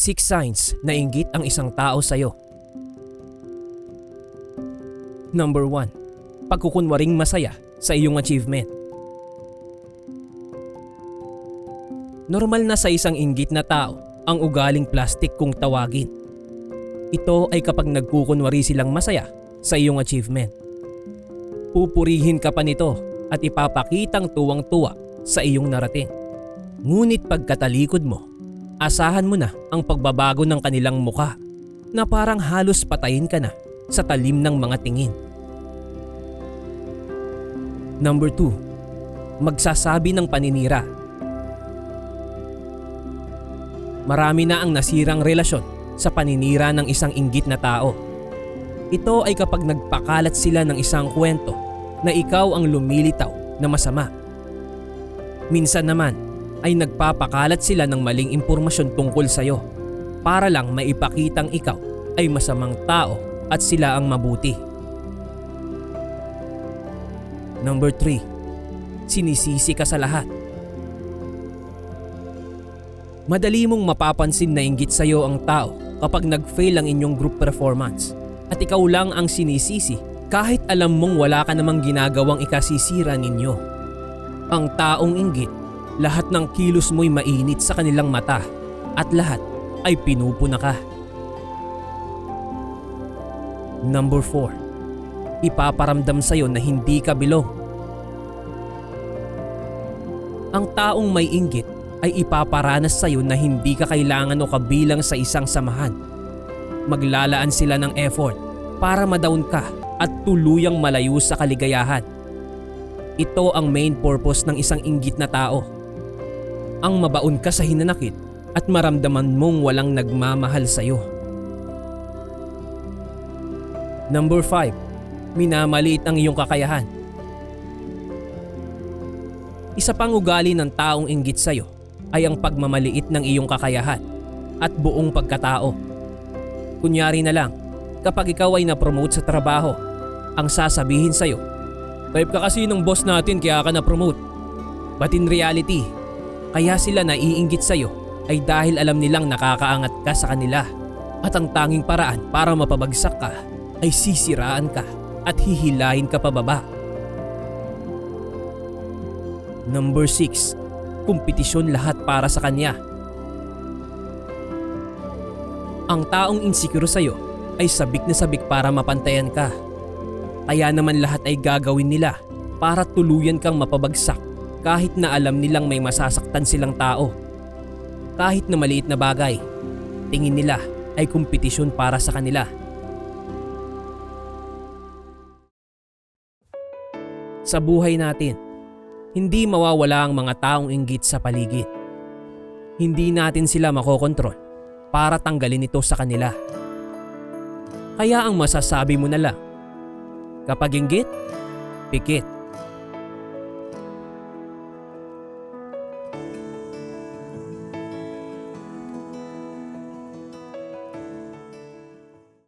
6 signs na inggit ang isang tao sa'yo. Number 1. Pagkukunwaring masaya sa iyong achievement. Normal na sa isang inggit na tao ang ugaling plastic kung tawagin. Ito ay kapag nagkukunwari silang masaya sa iyong achievement. Pupurihin ka pa nito at ipapakitang tuwang-tuwa sa iyong narating. Ngunit pagkatalikod mo, asahan mo na ang pagbabago ng kanilang mukha na parang halos patayin ka na sa talim ng mga tingin. Number 2. Magsasabi ng paninira. Marami na ang nasirang relasyon sa paninira ng isang inggit na tao. Ito ay kapag nagpakalat sila ng isang kwento na ikaw ang lumilitaw na masama. Minsan naman ay nagpapakalat sila ng maling impormasyon tungkol sa'yo para lang maipakitang ikaw ay masamang tao at sila ang mabuti. Number 3. Sinisisi ka sa lahat. Madali mong mapapansin na inggit sa'yo ang tao kapag nag-fail ang inyong group performance at ikaw lang ang sinisisi kahit alam mong wala ka namang ginagawang ikasisira ninyo. Ang taong inggit, lahat ng kilos mo'y mainit sa kanilang mata at lahat ay pinupuna ka. Number 4. Ipaparamdam sa'yo na hindi ka bilong. Ang taong may inggit ay ipaparanas sa'yo na hindi ka kailangan o kabilang sa isang samahan. Maglalaan sila ng effort para madown ka at tuluyang malayo sa kaligayahan. Ito ang main purpose ng isang inggit na tao. Ang mabaon ka sa hinanakit at maramdaman mong walang nagmamahal sa'yo. Number 5. Minamaliit ang iyong kakayahan. Isa pang ugali ng taong inggit sa'yo ay ang pagmamaliit ng iyong kakayahan at buong pagkatao. Kunyari na lang, kapag ikaw ay na-promote sa trabaho, ang sasabihin sa'yo, "Type ka kasi ng boss natin kaya ka na-promote." But in reality, kaya sila naiinggit sa'yo ay dahil alam nilang nakakaangat ka sa kanila at ang tanging paraan para mapabagsak ka ay sisiraan ka at hihilahin ka pababa. Number 6. Kompetisyon lahat para sa kanya. Ang taong insecure sa'yo ay sabik na sabik para mapantayan ka. Kaya naman lahat ay gagawin nila para tuluyan kang mapabagsak kahit na alam nilang may masasaktan silang tao. Kahit na maliit na bagay, tingin nila ay kompetisyon para sa kanila. Sa buhay natin, hindi mawawala ang mga taong inggit sa paligid. Hindi natin sila makokontrol para tanggalin ito sa kanila. Kaya ang masasabi mo na lang, kapag inggit, pikit.